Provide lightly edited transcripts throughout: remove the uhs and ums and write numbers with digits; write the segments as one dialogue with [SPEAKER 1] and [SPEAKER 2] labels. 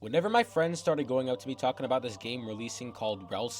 [SPEAKER 1] Whenever my friends started going up to me talking about this game releasing called Rell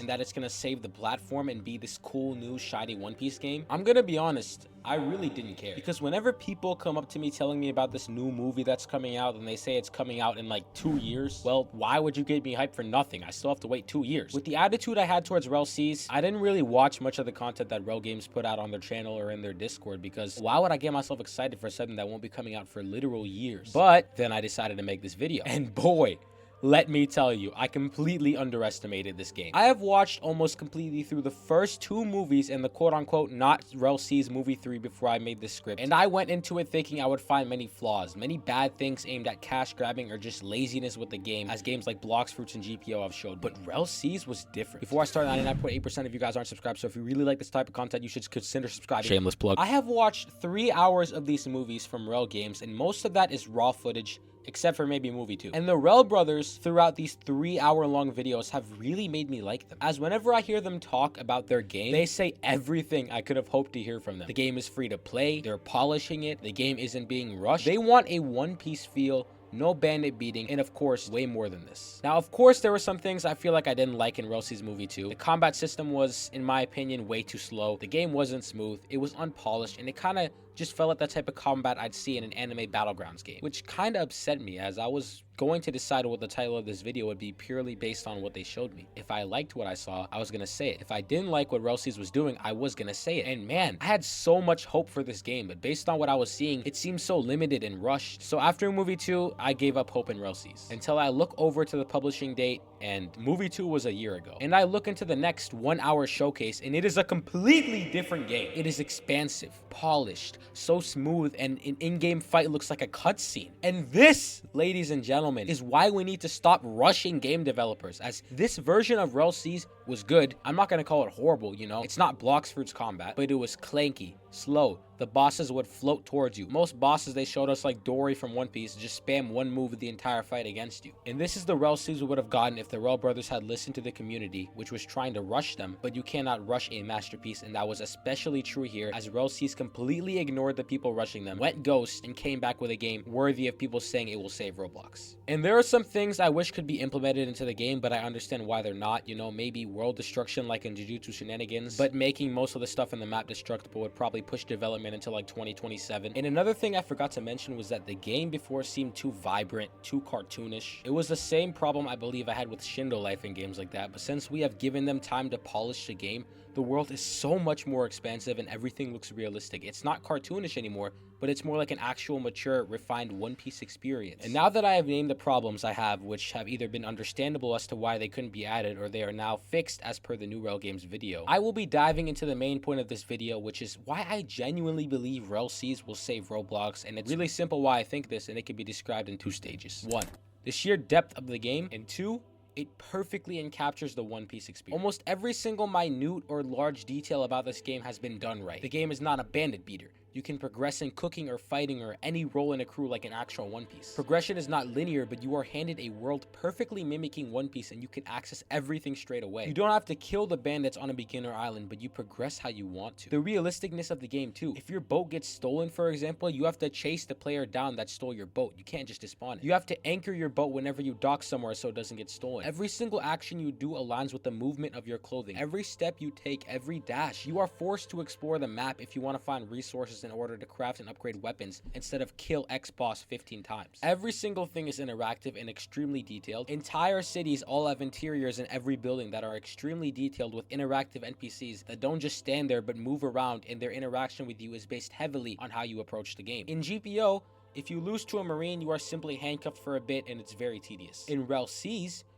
[SPEAKER 1] and that it's gonna save the platform and be this cool new shiny One Piece game, I'm gonna be honest, I really didn't care. Because whenever people come up to me telling me about this new movie that's coming out and they say it's coming out in like 2 years, well, why would you get me hyped for nothing? I still have to wait 2 years. With the attitude I had towards Rell, I didn't really watch much of the content that Rell Games put out on their channel or in their Discord, because why would I get myself excited for something that won't be coming out for literal years? But then I decided to make this video, and boy, let me tell you, I completely underestimated this game. I have watched almost completely through the first 2 movies and the quote-unquote not Rell movie 3 before I made this script, and I went into it thinking I would find many flaws, many bad things aimed at cash grabbing or just laziness with the game, as games like Blocks, Fruits, and GPO have showed. But Rell was different. Before I start, 99.8% of you guys aren't subscribed, so if you really like this type of content, you should consider subscribing. Shameless plug. I have watched 3 hours of these movies from Rell Games, and most of that is raw footage, except for maybe movie 2. And the Rell brothers throughout these 3-hour-long videos have really made me like them, as whenever I hear them talk about their game, they say everything I could have hoped to hear from them. The game is free to play, they're polishing it, the game isn't being rushed, they want a One Piece feel, no bandit beating, and of course, way more than this. Now, of course, there were some things I feel like I didn't like in Rell movie 2. The combat system was, in my opinion, way too slow. The game wasn't smooth, it was unpolished, and it kind of just felt like that type of combat I'd see in an anime Battlegrounds game, which kind of upset me, as I was going to decide what the title of this video would be purely based on what they showed me. If I liked what I saw, I was gonna say it. If I didn't like what Rell was doing, I was gonna say it. And man, I had so much hope for this game, but based on what I was seeing, it seemed so limited and rushed. So after movie 2, I gave up hope in Rell until I look over to the publishing date, and movie 2 was a year ago. And I look into the next 1-hour showcase, and it is a completely different game. It is expansive, polished, so smooth, and an in-game fight looks like a cutscene. And this, ladies and gentlemen, is why we need to stop rushing game developers, as this version of Rell was good. I'm not gonna call it horrible, you know. It's not Blocks Fruits combat, but it was clanky, slow. The bosses would float towards you. Most bosses they showed us, like Dory from One Piece, just spam one move the entire fight against you. And this is the Rell we would have gotten if the Rell brothers had listened to the community, which was trying to rush them, but you cannot rush a masterpiece, and that was especially true here, as Rell completely ignored the people rushing them, went ghost, and came back with a game worthy of people saying it will save Roblox. And there are some things I wish could be implemented into the game, but I understand why they're not. You know, maybe world destruction like in Jujutsu Shenanigans, but making most of the stuff in the map destructible would probably push development until like 2027. And another thing I forgot to mention was that the game before seemed too vibrant, too cartoonish. It was the same problem I believe I had with Shindo Life and games like that, but since we have given them time to polish the game, the world is so much more expansive and everything looks realistic. It's not cartoonish anymore, but it's more like an actual mature, refined One Piece experience. And now that I have named the problems I have, which have either been understandable as to why they couldn't be added, or they are now fixed as per the new Rell Games video, I will be diving into the main point of this video, which is why I genuinely believe Rell will save Roblox. And it's really simple why I think this, and it can be described in 2 stages. 1, the sheer depth of the game, and 2, it perfectly encaptures the One Piece experience. Almost every single minute or large detail about this game has been done right. The game is not a bandit beater. You can progress in cooking or fighting or any role in a crew like an actual One Piece. Progression is not linear, but you are handed a world perfectly mimicking One Piece, and you can access everything straight away. You don't have to kill the bandits on a beginner island, but you progress how you want to. The realisticness of the game too. If your boat gets stolen, for example, you have to chase the player down that stole your boat. You can't just despawn it. You have to anchor your boat whenever you dock somewhere so it doesn't get stolen. Every single action you do aligns with the movement of your clothing. Every step you take, every dash, you are forced to explore the map if you want to find resources in order to craft and upgrade weapons instead of kill X boss 15 times. Every single thing is interactive and extremely detailed. Entire cities all have interiors in every building that are extremely detailed, with interactive NPCs that don't just stand there but move around, and their interaction with you is based heavily on how you approach the game. In GPO, if you lose to a marine, you are simply handcuffed for a bit, and it's very tedious. In Rell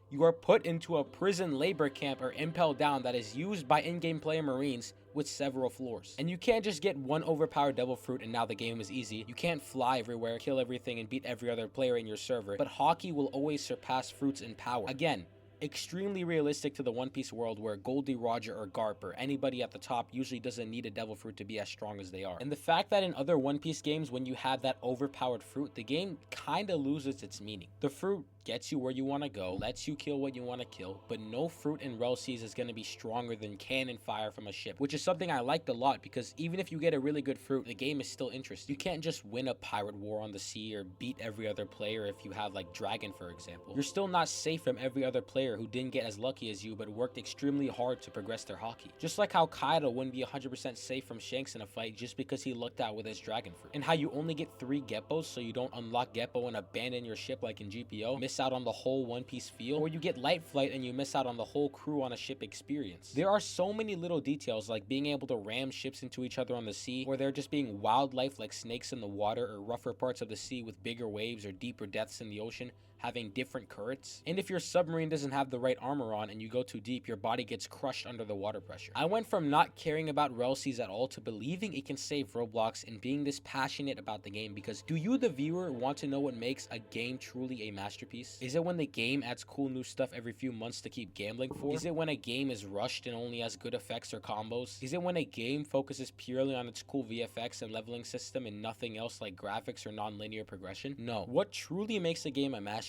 [SPEAKER 1] you are put into a prison labor camp or impelled down that is used by in-game player marines with several floors. And you can't just get one overpowered devil fruit and now the game is easy. You can't fly everywhere, kill everything, and beat every other player in your server, but Haki will always surpass fruits in power. Again, extremely realistic to the One Piece world, where Goldie, Roger, or Garp, or anybody at the top usually doesn't need a devil fruit to be as strong as they are. And the fact that in other One Piece games, when you have that overpowered fruit, the game kinda loses its meaning. The fruit gets you where you want to go, lets you kill what you want to kill, but no fruit in Rell Seas is going to be stronger than cannon fire from a ship, which is something I liked a lot because even if you get a really good fruit, the game is still interesting. You can't just win a pirate war on the sea or beat every other player if you have like Dragon, for example. You're still not safe from every other player who didn't get as lucky as you but worked extremely hard to progress their hockey. Just like how Kaido wouldn't be 100% safe from Shanks in a fight just because he lucked out with his Dragon fruit. And how you only get 3 Geppos so you don't unlock Geppo and abandon your ship like in GPO, miss out on the whole One Piece feel, or you get Light Flight and you miss out on the whole crew on a ship experience. There are so many little details like being able to ram ships into each other on the sea, or there just being wildlife like snakes in the water or rougher parts of the sea with bigger waves or deeper depths in the ocean having different currents. And if your submarine doesn't have the right armor on and you go too deep, your body gets crushed under the water pressure. I went from not caring about Rell Seas at all to believing it can save Roblox and being this passionate about the game because do you, the viewer, want to know what makes a game truly a masterpiece? Is it when the game adds cool new stuff every few months to keep gambling for? Is it when a game is rushed and only has good effects or combos? Is it when a game focuses purely on its cool VFX and leveling system and nothing else like graphics or non-linear progression? No. What truly makes a game a masterpiece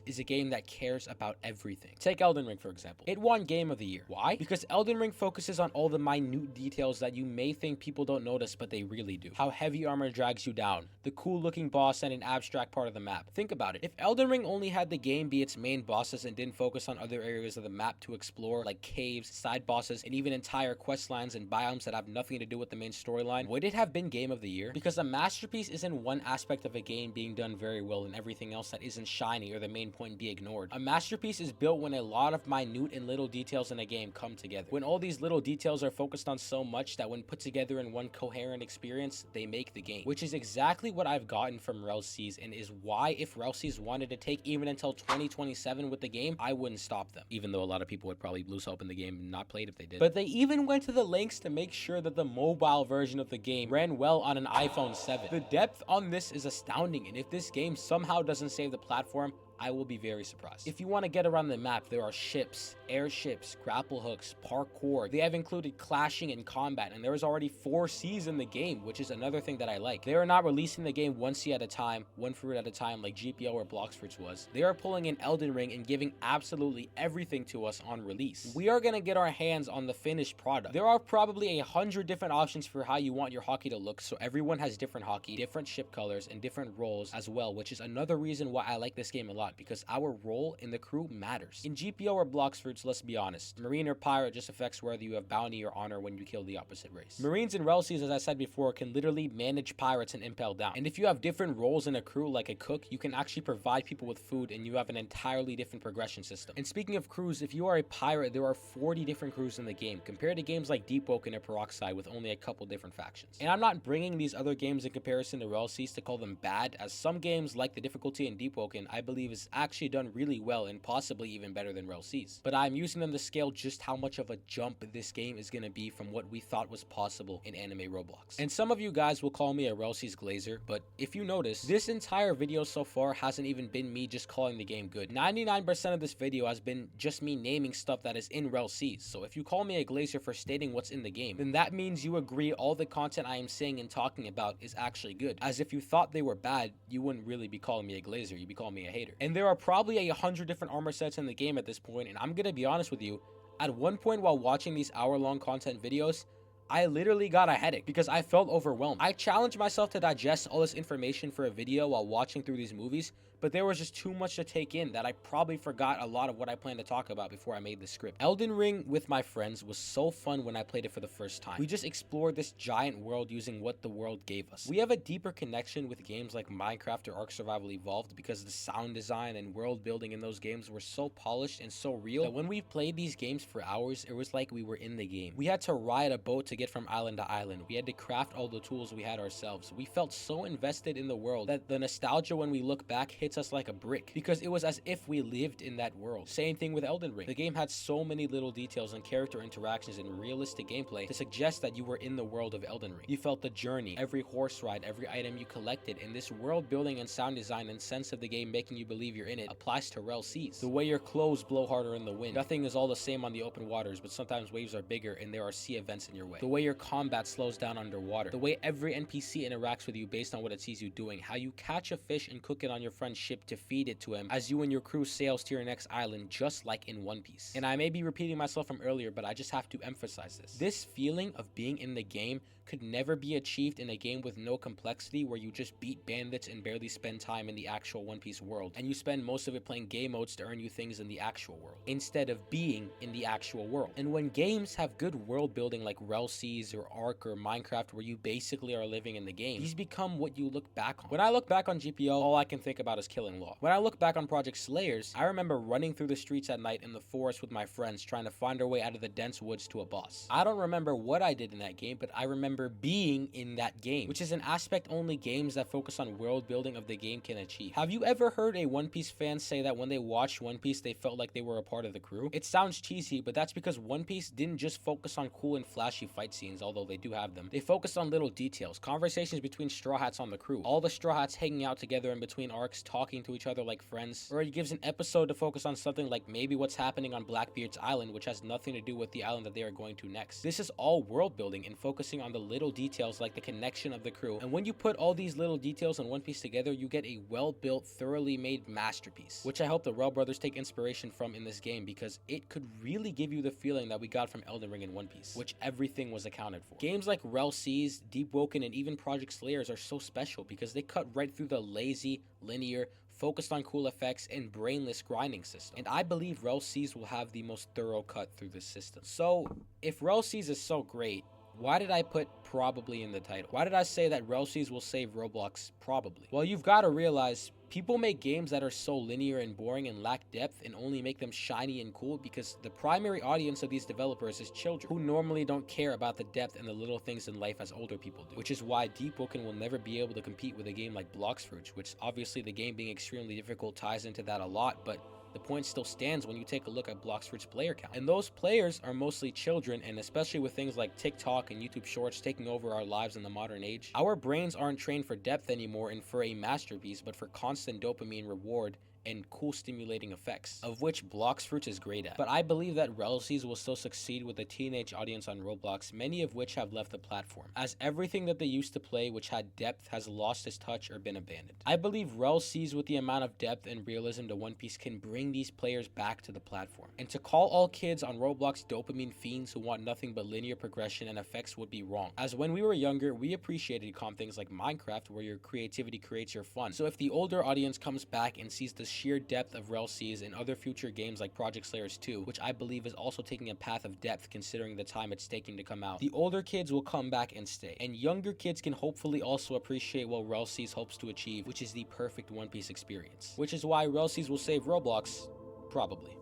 [SPEAKER 1] is a game that cares about everything. Take Elden Ring, for example. It won Game of the Year. Why? Because Elden Ring focuses on all the minute details that you may think people don't notice, but they really do. How heavy armor drags you down, the cool looking boss and an abstract part of the map. Think about it. If Elden Ring only had the game be its main bosses and didn't focus on other areas of the map to explore, like caves, side bosses, and even entire quest lines and biomes that have nothing to do with the main storyline, would it have been Game of the Year? Because a masterpiece isn't one aspect of a game being done very well and everything else that isn't shiny or the main point be ignored. A masterpiece is built when a lot of minute and little details in a game come together. When all these little details are focused on so much that when put together in one coherent experience, they make the game. Which is exactly what I've gotten from Rell Seas and is why if Rell Seas wanted to take even until 2027 with the game, I wouldn't stop them. Even though a lot of people would probably lose hope in the game and not play it if they did. But they even went to the lengths to make sure that the mobile version of the game ran well on an iPhone 7. The depth on this is astounding, and if this game somehow doesn't save the platform, I will be very surprised. If you want to get around the map, there are ships, airships, grapple hooks, parkour. They have included clashing and combat, and there is already 4 Cs in the game, which is another thing that I like. They are not releasing the game one C at a time, one fruit at a time like GPO or Blox Fruits was. They are pulling in Elden Ring and giving absolutely everything to us on release. We are going to get our hands on the finished product. There are probably 100 different options for how you want your hockey to look, so everyone has different hockey, different ship colors, and different roles as well, which is another reason why I like this game a lot, because our role in the crew matters. In GPO or Blox Fruits, let's be honest, Marine or Pirate just affects whether you have bounty or honor when you kill the opposite race. Marines in Rell Seas, as I said before, can literally manage pirates and impel down. And if you have different roles in a crew like a cook, you can actually provide people with food and you have an entirely different progression system. And speaking of crews, if you are a pirate, there are 40 different crews in the game, compared to games like Deepwoken or Peroxide with only a couple different factions. And I'm not bringing these other games in comparison to Rell Seas to call them bad, as some games like the difficulty in Deepwoken I believe is actually done really well and possibly even better than Rell Seas. But I'm using them to scale just how much of a jump this game is going to be from what we thought was possible in anime Roblox. And some of you guys will call me a Rell Seas glazer, but if you notice, this entire video so far hasn't even been me just calling the game good. 99% of this video has been just me naming stuff that is in Rell Seas. So if you call me a glazer for stating what's in the game, then that means you agree all the content I am saying and talking about is actually good. As if you thought they were bad, you wouldn't really be calling me a glazer, you'd be calling me a hater. And there are probably 100 different armor sets in the game at this point, and I'm gonna be honest with you, at one point while watching these hour-long content videos, I literally got a headache because I felt overwhelmed. I challenged myself to digest all this information for a video while watching through these movies, but there was just too much to take in that I probably forgot a lot of what I planned to talk about before I made the script. Elden Ring with my friends was so fun when I played it for the first time. We just explored this giant world using what the world gave us. We have a deeper connection with games like Minecraft or Ark Survival Evolved because the sound design and world building in those games were so polished and so real that when we played these games for hours, it was like we were in the game. We had to ride a boat to get from island to island. We had to craft all the tools we had ourselves. We felt so invested in the world that the nostalgia when we look back hits us like a brick because it was as if we lived in that world. Same thing with Elden Ring. The game had so many little details and character interactions and realistic gameplay to suggest that you were in the world of Elden Ring. You felt the journey, every horse ride, every item you collected, and this world building and sound design and sense of the game making you believe you're in it applies to Rell Seas. The way your clothes blow harder in the wind. Nothing is all the same on the open waters, but sometimes waves are bigger and there are sea events in your way. The way your combat slows down underwater. The way every NPC interacts with you based on what it sees you doing. How you catch a fish and cook it on your friend's ship to feed it to him as you and your crew sails to your next island, just like in One Piece. And I may be repeating myself from earlier, but I just have to emphasize this. This feeling of being in the game could never be achieved in a game with no complexity, where you just beat bandits and barely spend time in the actual One Piece world, and you spend most of it playing game modes to earn you things in the actual world, instead of being in the actual world. And when games have good world building like Rell Seas or Ark or Minecraft, where you basically are living in the game, these become what you look back on. When I look back on GPL, all I can think about is killing Law. When I look back on Project Slayers, I remember running through the streets at night in the forest with my friends, trying to find our way out of the dense woods to a boss. I don't remember what I did in that game, but I remember being in that game, which is an aspect only games that focus on world building of the game can achieve. Have you ever heard a One Piece fan say that when they watched One Piece, they felt like they were a part of the crew? It sounds cheesy, but that's because One Piece didn't just focus on cool and flashy fight scenes, although they do have them. They focused on little details, conversations between Straw Hats on the crew, all the Straw Hats hanging out together in between arcs, talking to each other like friends, or it gives an episode to focus on something like maybe what's happening on Blackbeard's island, which has nothing to do with the island that they are going to next. This is all world building and focusing on the little details like the connection of the crew, and when you put all these little details in One Piece together, you get a well-built, thoroughly made masterpiece, which I hope the Rell brothers take inspiration from in this game, because it could really give you the feeling that we got from Elden Ring in One Piece, which everything was accounted for. Games like Rell Seas, Deep Woken, and even Project Slayers are so special because they cut right through the lazy, linear, focused on cool effects, and brainless grinding system. And I believe Rell Seas will have the most thorough cut through this system. So, if Rell Seas is so great, why did I put probably in the title? Why did I say that Rell Seas will save Roblox probably? Well, you've got to realize people make games that are so linear and boring and lack depth and only make them shiny and cool because the primary audience of these developers is children who normally don't care about the depth and the little things in life as older people do. Which is why Deep Woken will never be able to compete with a game like Bloxfruit, which obviously the game being extremely difficult ties into that a lot, but the point still stands when you take a look at Bloxfruit's player count. And those players are mostly children, and especially with things like TikTok and YouTube Shorts taking over our lives in the modern age, our brains aren't trained for depth anymore and for a masterpiece, but for constant dopamine reward and cool stimulating effects, of which Bloxfruit is great at. But I believe that Rell Seas will still succeed with a teenage audience on Roblox, many of which have left the platform, as everything that they used to play which had depth has lost its touch or been abandoned. I believe Rell Seas, with the amount of depth and realism to One Piece, can bring these players back to the platform. And to call all kids on Roblox dopamine fiends who want nothing but linear progression and effects would be wrong, as when we were younger, we appreciated calm things like Minecraft, where your creativity creates your fun. So if the older audience comes back and sees the sheer depth of Rell Seas and other future games like Project Slayers 2, which I believe is also taking a path of depth considering the time it's taking to come out, the older kids will come back and stay. And younger kids can hopefully also appreciate what Rell Seas hopes to achieve, which is the perfect One Piece experience. Which is why Rell Seas will save Roblox, probably.